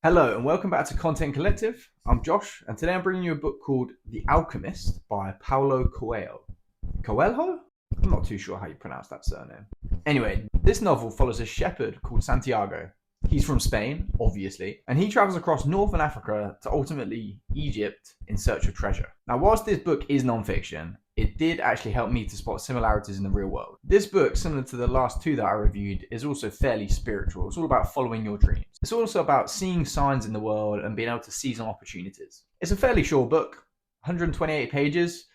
Hello and welcome back to Content Collective. I'm Josh and today I'm bringing you a book called The Alchemist by Paolo Coelho. Coelho? I'm not too sure how you pronounce that surname. Anyway, this novel follows a shepherd called Santiago. He's from Spain, obviously, and he travels across northern Africa to ultimately Egypt in search of treasure. Now, whilst this book is non-fiction, it did actually help me to spot similarities in the real world. This book, similar to the last two that I reviewed, is also fairly spiritual. It's all about following your dreams. It's also about seeing signs in the world and being able to seize on opportunities. It's a fairly short book, 128 pages,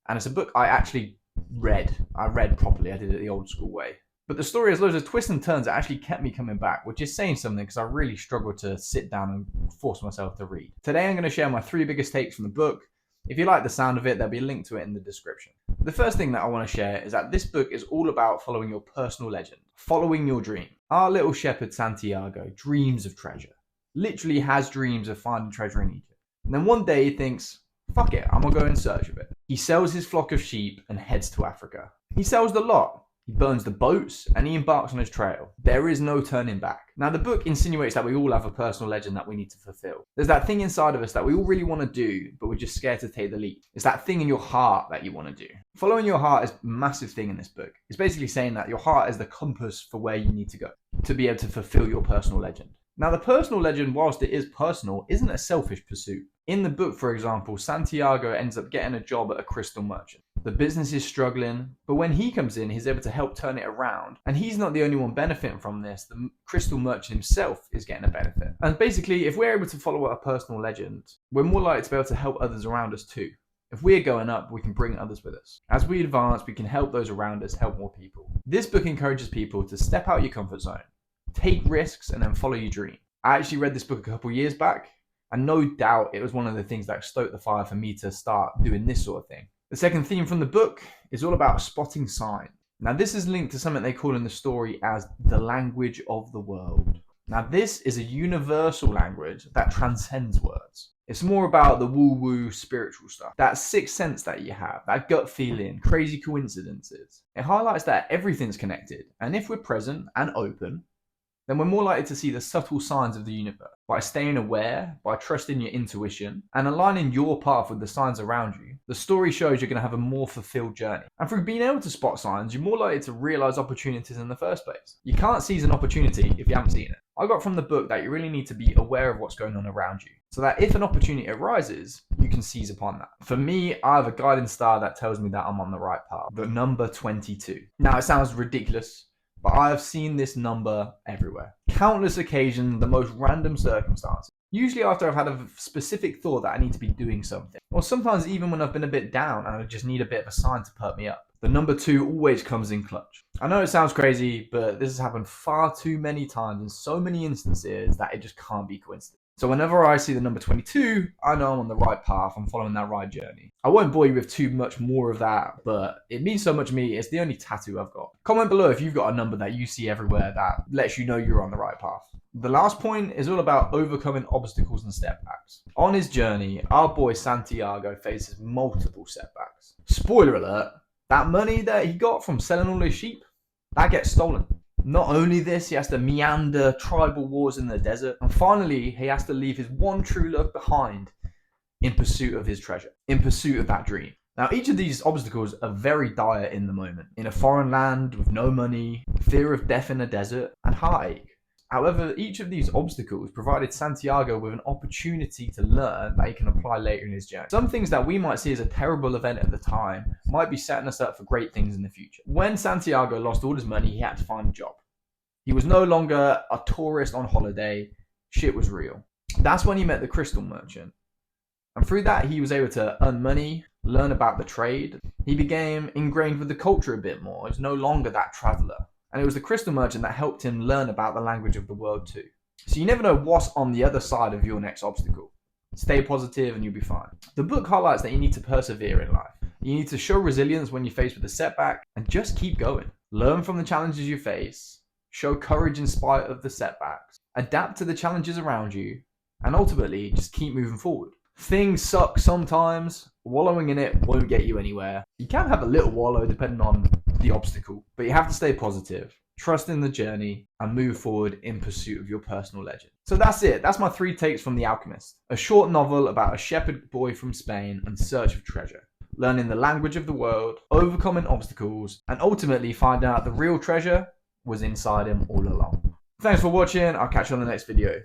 and it's a book I actually read. I read properly. I did it the old school way. But the story has loads of twists and turns that actually kept me coming back, which is saying something because I really struggled to sit down and force myself to read. Today I'm going to share my 3 biggest takes from the book. If you like the sound of it, there'll be a link to it in the description. The first thing that I want to share is that this book is all about following your personal legend, following your dream. Our little shepherd Santiago dreams of treasure, literally has dreams of finding treasure in Egypt. And then one day he thinks, fuck it, I'm going to go in search of it. He sells his flock of sheep and heads to Africa. He sells the lot. He burns the boats and he embarks on his trail. There is no turning back. Now, the book insinuates that we all have a personal legend that we need to fulfill. There's that thing inside of us that we all really want to do, but we're just scared to take the leap. It's that thing in your heart that you want to do. Following your heart is a massive thing in this book. It's basically saying that your heart is the compass for where you need to go to be able to fulfill your personal legend. Now, the personal legend, whilst it is personal, isn't a selfish pursuit. In the book, for example, Santiago ends up getting a job at a crystal merchant. The business is struggling, but when he comes in, he's able to help turn it around. And he's not the only one benefiting from this. The crystal merchant himself is getting a benefit. And basically, if we're able to follow our personal legend, we're more likely to be able to help others around us too. If we're going up, we can bring others with us. As we advance, we can help those around us, help more people. This book encourages people to step out your comfort zone, take risks, and then follow your dream. I actually read this book a couple years back, and no doubt it was one of the things that stoked the fire for me to start doing this sort of thing. The second theme from the book is all about spotting signs. Now, this is linked to something they call in the story as the language of the world. Now, this is a universal language that transcends words. It's more about the woo-woo spiritual stuff. That sixth sense that you have, that gut feeling, crazy coincidences. It highlights that everything's connected. And if we're present and open, then we're more likely to see the subtle signs of the universe. By staying aware, by trusting your intuition, and aligning your path with the signs around you, the story shows you're going to have a more fulfilled journey. And through being able to spot signs, you're more likely to realize opportunities in the first place. You can't seize an opportunity if you haven't seen it. I got from the book that you really need to be aware of what's going on around you, so that if an opportunity arises, you can seize upon that. For me, I have a guiding star that tells me that I'm on the right path. The number 22. Now, it sounds ridiculous, but I have seen this number everywhere. Countless occasions, the most random circumstances. Usually after I've had a specific thought that I need to be doing something. Or sometimes even when I've been a bit down and I just need a bit of a sign to perk me up. The number 2 always comes in clutch. I know it sounds crazy, but this has happened far too many times in so many instances that it just can't be coincidence. So whenever I see the number 22, I know I'm on the right path, I'm following that right journey. I won't bore you with too much more of that, but it means so much to me, it's the only tattoo I've got. Comment below if you've got a number that you see everywhere that lets you know you're on the right path. The last point is all about overcoming obstacles and setbacks. On his journey, our boy Santiago faces multiple setbacks. Spoiler alert, that money that he got from selling all his sheep, that gets stolen. Not only this, he has to meander tribal wars in the desert. And finally, he has to leave his one true love behind in pursuit of his treasure, in pursuit of that dream. Now, each of these obstacles are very dire in the moment. In a foreign land with no money, fear of death in a desert, and heartache. However, each of these obstacles provided Santiago with an opportunity to learn that he can apply later in his journey. Some things that we might see as a terrible event at the time might be setting us up for great things in the future. When Santiago lost all his money, he had to find a job. He was no longer a tourist on holiday. Shit was real. That's when he met the crystal merchant. And through that, he was able to earn money, learn about the trade. He became ingrained with the culture a bit more. He was no longer that traveler. And it was the crystal merchant that helped him learn about the language of the world too. So you never know what's on the other side of your next obstacle. Stay positive and you'll be fine. The book highlights that you need to persevere in life. You need to show resilience when you're faced with a setback and just keep going. Learn from the challenges you face. Show courage in spite of the setbacks. Adapt to the challenges around you. And ultimately, just keep moving forward. Things suck sometimes. Wallowing in it won't get you anywhere. You can have a little wallow depending on the obstacle, but you have to stay positive. trust in the journey, and move forward in pursuit of your personal legend. So that's it. That's my 3 takes from The Alchemist. A short novel about a shepherd boy from Spain in search of treasure, learning the language of the world, overcoming obstacles, and ultimately finding out the real treasure was inside him all along. Thanks for watching. I'll catch you on the next video.